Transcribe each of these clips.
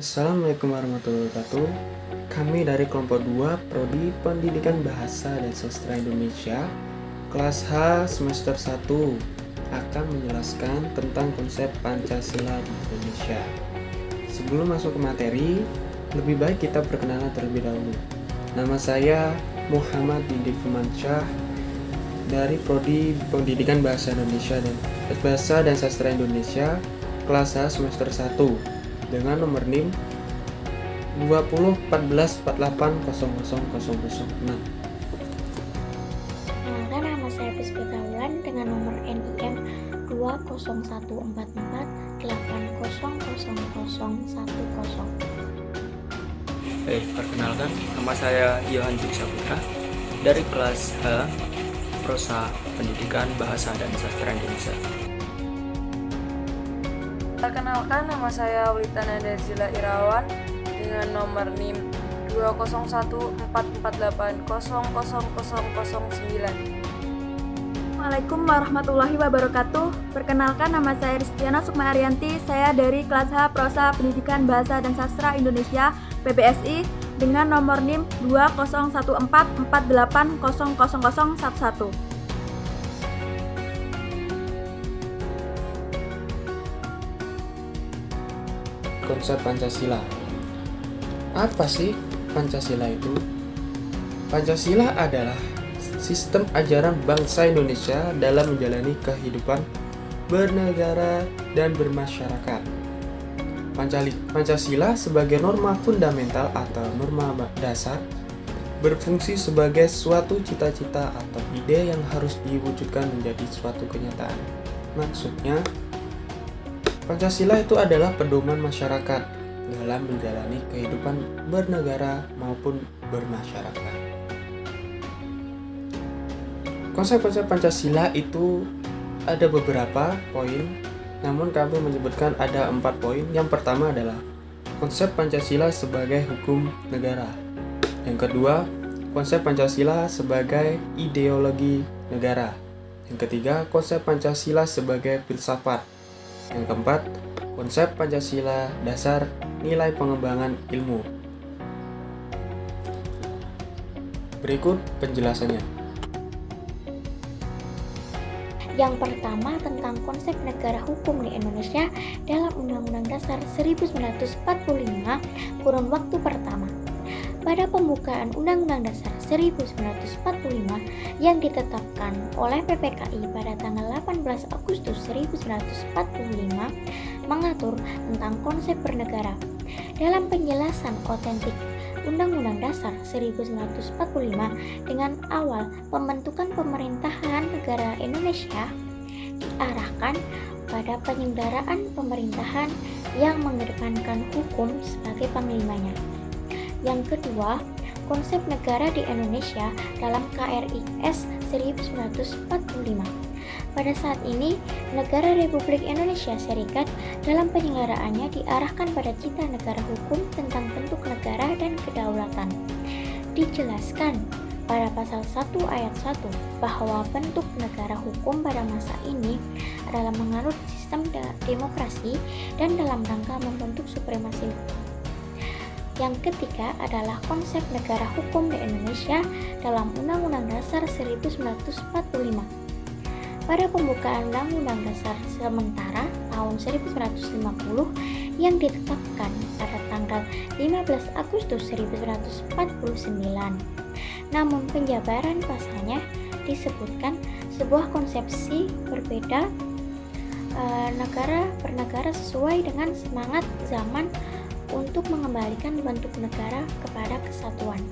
Assalamualaikum warahmatullahi wabarakatuh. Kami dari kelompok 2 Prodi Pendidikan Bahasa dan Sastra Indonesia kelas H semester 1 akan menjelaskan tentang konsep Pancasila di Indonesia. Sebelum masuk ke materi, lebih baik kita perkenalan terlebih dahulu. Nama saya Muhammad Dindi Firmansyah dari Prodi Pendidikan Bahasa dan Sastra Indonesia kelas H semester 1 dengan nomor NIM 201448000006. Kenalkan, nama saya Puspita Wulan dengan nomor NIM 201448000010. Perkenalkan, nama saya Yohan Saputra dari kelas H Prosa Pendidikan Bahasa dan Sastra Indonesia. Perkenalkan, nama saya Ulita Nandazila Irawan dengan nomor NIM 201448000009. Assalamualaikum warahmatullahi wabarakatuh. Perkenalkan, nama saya Ristiana Sukma Arianti. Saya dari kelas H Prosa Pendidikan Bahasa dan Sastra Indonesia PBSI dengan nomor NIM 201448000011. Konsep Pancasila. Apa sih Pancasila itu? Pancasila adalah sistem ajaran bangsa Indonesia dalam menjalani kehidupan bernegara dan bermasyarakat. Pancasila sebagai norma fundamental atau norma dasar berfungsi sebagai suatu cita-cita atau ide yang harus diwujudkan menjadi suatu kenyataan. Maksudnya, Pancasila itu adalah pedoman masyarakat dalam menjalani kehidupan bernegara maupun bermasyarakat. Konsep-konsep Pancasila itu ada beberapa poin, namun kami menyebutkan ada 4 poin. Yang pertama adalah konsep Pancasila sebagai hukum negara. Yang kedua, konsep Pancasila sebagai ideologi negara. Yang ketiga, konsep Pancasila sebagai filsafat. Yang keempat, konsep Pancasila dasar nilai pengembangan ilmu. Berikut penjelasannya. Yang pertama, tentang konsep negara hukum di Indonesia dalam Undang-Undang Dasar 1945 kurun waktu pertama. Pada pembukaan Undang-Undang Dasar 1945 yang ditetapkan oleh PPKI pada tanggal 18 Agustus 1945 mengatur tentang konsep bernegara. Dalam penjelasan otentik Undang-Undang Dasar 1945 dengan awal pembentukan pemerintahan negara Indonesia diarahkan pada penyelenggaraan pemerintahan yang mengedepankan hukum sebagai panglimanya. Yang kedua, konsep negara di Indonesia dalam KRIS 1945. Pada saat ini, negara Republik Indonesia Serikat dalam penyelenggaraannya diarahkan pada cita negara hukum tentang bentuk negara dan kedaulatan. Dijelaskan pada pasal 1 ayat 1 bahwa bentuk negara hukum pada masa ini adalah menganut sistem demokrasi dan dalam rangka membentuk supremasi hukum. Yang ketiga adalah konsep negara hukum di Indonesia dalam Undang-Undang Dasar 1945. Pada pembukaan Undang-Undang Dasar sementara tahun 1950 yang ditetapkan pada tanggal 15 Agustus 1949. Namun penjabaran pasalnya disebutkan sebuah konsepsi berbeda negara bernegara sesuai dengan semangat zaman untuk mengembalikan bentuk negara kepada kesatuan.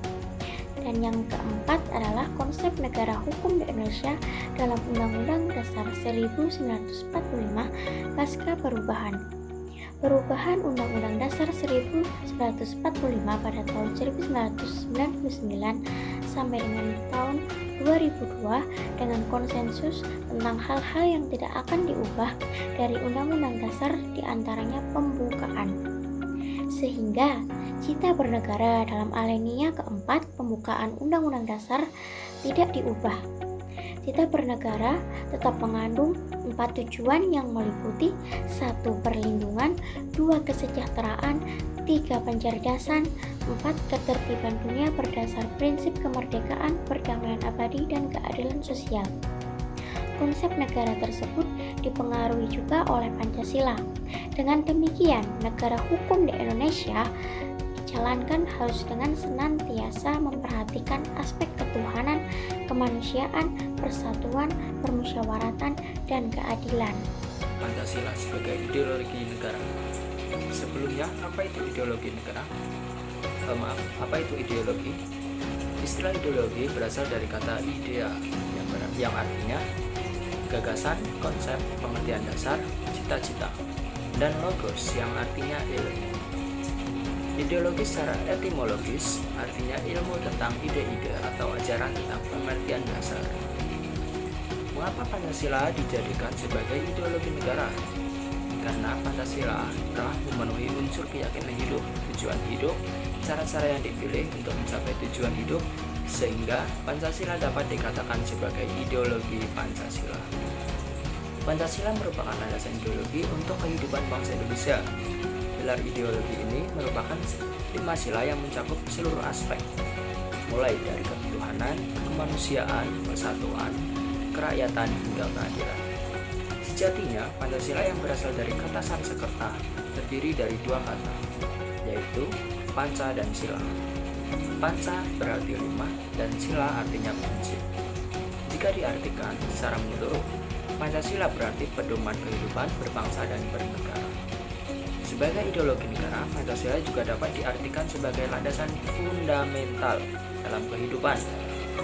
Dan yang keempat adalah konsep negara hukum di Indonesia dalam Undang-Undang Dasar 1945 pasca perubahan. Perubahan Undang-Undang Dasar 1945 pada tahun 1999 sampai dengan tahun 2002 dengan konsensus tentang hal-hal yang tidak akan diubah dari Undang-Undang Dasar, diantaranya pembukaan. Sehingga cita bernegara dalam alinea keempat pembukaan Undang-Undang Dasar tidak diubah. Cita bernegara tetap mengandung 4 tujuan yang meliputi 1. Perlindungan, 2. Kesejahteraan, 3. Pencerdasan. 4. Ketertiban dunia berdasar prinsip kemerdekaan, perdamaian abadi, dan keadilan sosial. Konsep negara tersebut dipengaruhi juga oleh Pancasila. Dengan demikian, negara hukum di Indonesia dijalankan harus dengan senantiasa memperhatikan aspek ketuhanan, kemanusiaan, persatuan, permusyawaratan, dan keadilan. Pancasila sebagai ideologi negara. Sebelumnya, apa itu ideologi negara? Apa itu ideologi? Istilah ideologi berasal dari kata idea yang artinya gagasan, konsep, pengertian dasar, cita-cita, dan logos yang artinya ilmu. Ideologi secara etimologis artinya ilmu tentang ide-ide atau ajaran tentang pengertian dasar. Mengapa Pancasila dijadikan sebagai ideologi negara? Karena Pancasila telah memenuhi unsur keyakinan hidup, tujuan hidup, cara-cara yang dipilih untuk mencapai tujuan hidup, sehingga Pancasila dapat dikatakan sebagai ideologi Pancasila. Pancasila merupakan landasan ideologi untuk kehidupan bangsa Indonesia. Pilar ideologi ini merupakan 5 sila yang mencakup seluruh aspek, mulai dari ketuhanan, kemanusiaan, persatuan, kerakyatan, hingga keadilan. Sejatinya, Pancasila yang berasal dari kata Sanskerta terdiri dari 2 kata, yaitu panca dan sila. Panca berarti 5 dan sila artinya prinsip. Jika diartikan secara menyeluruh, Pancasila berarti pedoman kehidupan berbangsa dan bernegara. Sebagai ideologi negara, Pancasila juga dapat diartikan sebagai landasan fundamental dalam kehidupan.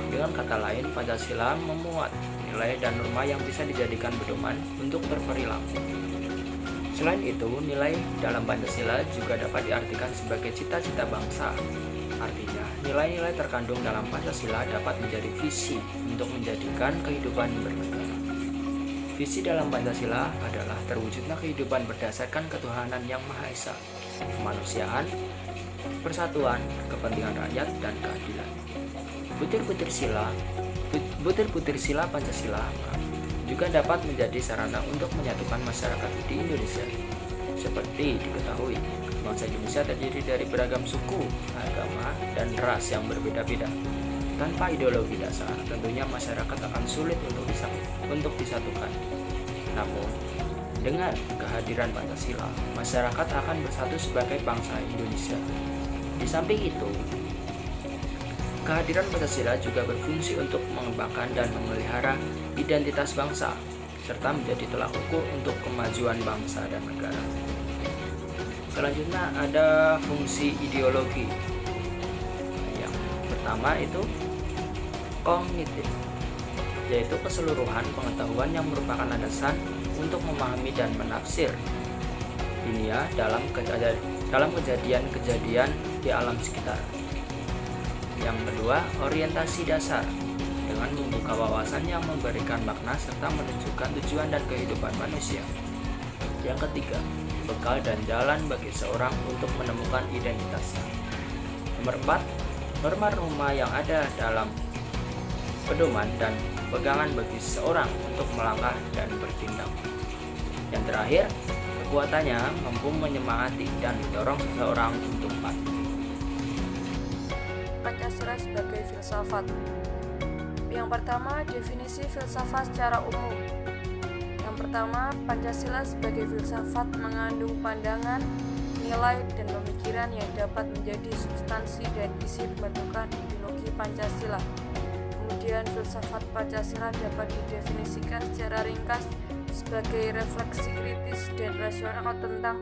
Dengan kata lain, Pancasila memuat nilai dan norma yang bisa dijadikan pedoman untuk berperilaku. Selain itu, nilai dalam Pancasila juga dapat diartikan sebagai cita-cita bangsa. Artinya, nilai-nilai terkandung dalam Pancasila dapat menjadi visi untuk menjadikan kehidupan bernegara. Visi dalam Pancasila adalah terwujudnya kehidupan berdasarkan ketuhanan yang Maha Esa, kemanusiaan, persatuan, kepentingan rakyat, dan keadilan. Butir-butir sila Pancasila juga dapat menjadi sarana untuk menyatukan masyarakat di Indonesia. Seperti diketahui, bangsa Indonesia terdiri dari beragam suku, agama, dan ras yang berbeda-beda. Tanpa ideologi dasar, tentunya masyarakat akan sulit untuk disatukan. Namun, dengan kehadiran Pancasila, masyarakat akan bersatu sebagai bangsa Indonesia. Di samping itu, kehadiran Pancasila juga berfungsi untuk mengembangkan dan memelihara identitas bangsa, serta menjadi tolak ukur untuk kemajuan bangsa dan negara. Selanjutnya ada fungsi ideologi. Yang pertama itu kognitif, yaitu keseluruhan pengetahuan yang merupakan landasan untuk memahami dan menafsir dunia dalam kejadian-kejadian di alam sekitar. Yang kedua, orientasi dasar, dengan membuka wawasan yang memberikan makna serta menunjukkan tujuan dan kehidupan manusia. Yang ketiga, bekal dan jalan bagi seorang untuk menemukan identitasnya. Nomor 4, norma-norma yang ada dalam pedoman dan pegangan bagi seseorang untuk melangkah dan bertindak. Yang terakhir, kekuatannya mampu menyemangati dan mendorong seseorang untuk patuh. Pancasila sebagai filsafat. Yang pertama, definisi filsafat secara umum. Yang pertama, Pancasila sebagai filsafat mengandung pandangan, nilai, dan pemikiran yang dapat menjadi substansi dan isi pembentukan ideologi Pancasila. Kemudian, filsafat Pancasila dapat didefinisikan secara ringkas sebagai refleksi kritis dan rasional tentang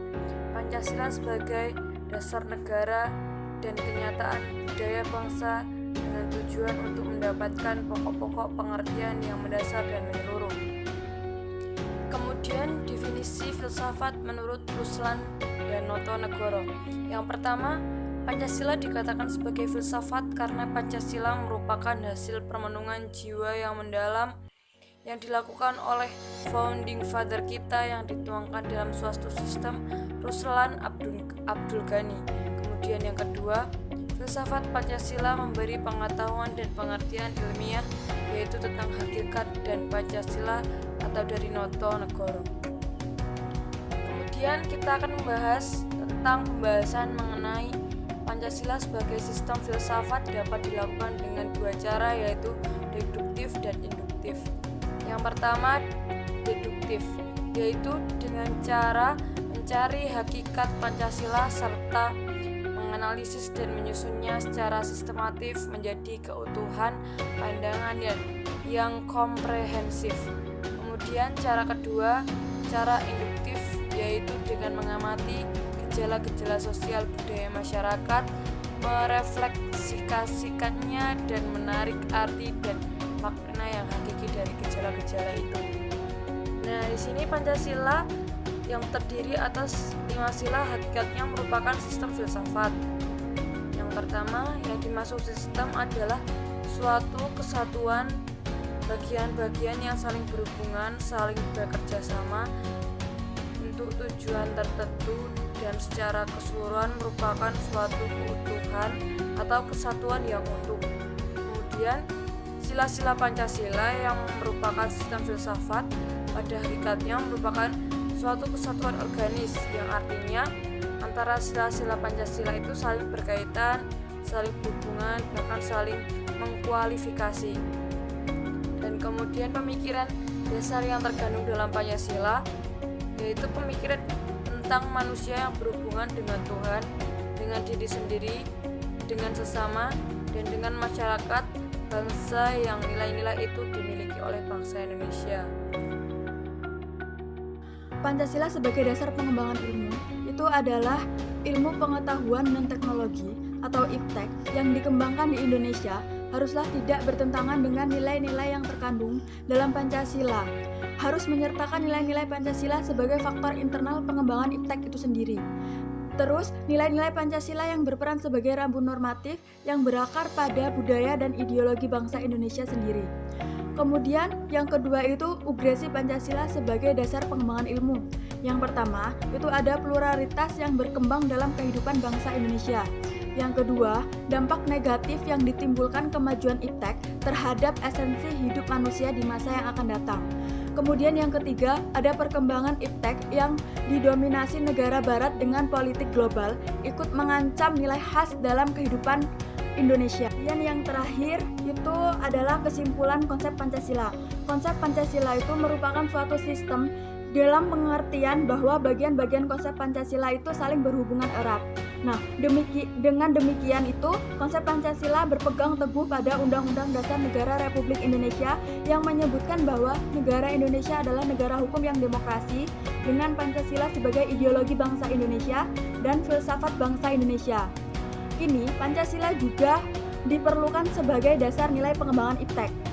Pancasila sebagai dasar negara dan kenyataan budaya bangsa dengan tujuan untuk mendapatkan pokok-pokok pengertian yang mendasar dan menyeluruh. Kemudian, definisi filsafat menurut Ruslan dan Noto Negoro. Yang pertama, Pancasila dikatakan sebagai filsafat karena Pancasila merupakan hasil permenungan jiwa yang mendalam yang dilakukan oleh founding father kita yang dituangkan dalam suatu sistem Ruslan Abdul Ghani. Kemudian yang kedua, filsafat Pancasila memberi pengetahuan dan pengertian ilmiah yaitu tentang hakikat dan Pancasila atau dari Noto Negoro. Kemudian kita akan membahas tentang pembahasan mengenai Pancasila sebagai sistem filsafat dapat dilakukan dengan dua cara, yaitu deduktif dan induktif. Yang pertama, deduktif, yaitu dengan cara mencari hakikat Pancasila serta menganalisis dan menyusunnya secara sistematif menjadi keutuhan pandangan yang komprehensif. Kemudian cara kedua, cara induktif, yaitu dengan mengamati gejala-gejala sosial budaya masyarakat, merefleksikannya dan menarik arti dan makna yang hakiki dari gejala-gejala itu. Nah, di sini Pancasila yang terdiri atas 5 sila hakikatnya merupakan sistem filsafat. Yang pertama yang dimaksud sistem adalah suatu kesatuan bagian-bagian yang saling berhubungan, saling bekerja sama untuk tujuan tertentu dan secara keseluruhan merupakan suatu keutuhan atau kesatuan yang utuh. Kemudian sila-sila Pancasila yang merupakan sistem filsafat pada hakikatnya merupakan suatu kesatuan organis yang artinya antara sila-sila Pancasila itu saling berkaitan, saling berhubungan, bahkan saling mengkualifikasi. Dan kemudian pemikiran dasar yang terkandung dalam Pancasila yaitu pemikiran tentang manusia yang berhubungan dengan Tuhan, dengan diri sendiri, dengan sesama, dan dengan masyarakat bangsa yang nilai-nilai itu dimiliki oleh bangsa Indonesia. Pancasila sebagai dasar pengembangan ilmu itu adalah ilmu pengetahuan dan teknologi atau IPTEK yang dikembangkan di Indonesia haruslah tidak bertentangan dengan nilai-nilai yang terkandung dalam Pancasila. Harus menyertakan nilai-nilai Pancasila sebagai faktor internal pengembangan IPTEK itu sendiri. Terus, nilai-nilai Pancasila yang berperan sebagai rambu normatif yang berakar pada budaya dan ideologi bangsa Indonesia sendiri. Kemudian, yang kedua itu ugresi Pancasila sebagai dasar pengembangan ilmu. Yang pertama, itu ada pluralitas yang berkembang dalam kehidupan bangsa Indonesia. Yang kedua, dampak negatif yang ditimbulkan kemajuan IPTEK terhadap esensi hidup manusia di masa yang akan datang. Kemudian yang ketiga, ada perkembangan IPTEK yang didominasi negara barat dengan politik global, ikut mengancam nilai khas dalam kehidupan Indonesia. Dan yang terakhir itu adalah kesimpulan konsep Pancasila. Konsep Pancasila itu merupakan suatu sistem dalam pengertian bahwa bagian-bagian konsep Pancasila itu saling berhubungan erat. Nah, dengan demikian itu, konsep Pancasila berpegang teguh pada Undang-Undang Dasar Negara Republik Indonesia yang menyebutkan bahwa negara Indonesia adalah negara hukum yang demokrasi dengan Pancasila sebagai ideologi bangsa Indonesia dan filsafat bangsa Indonesia. Ini Pancasila juga diperlukan sebagai dasar nilai pengembangan IPTEK.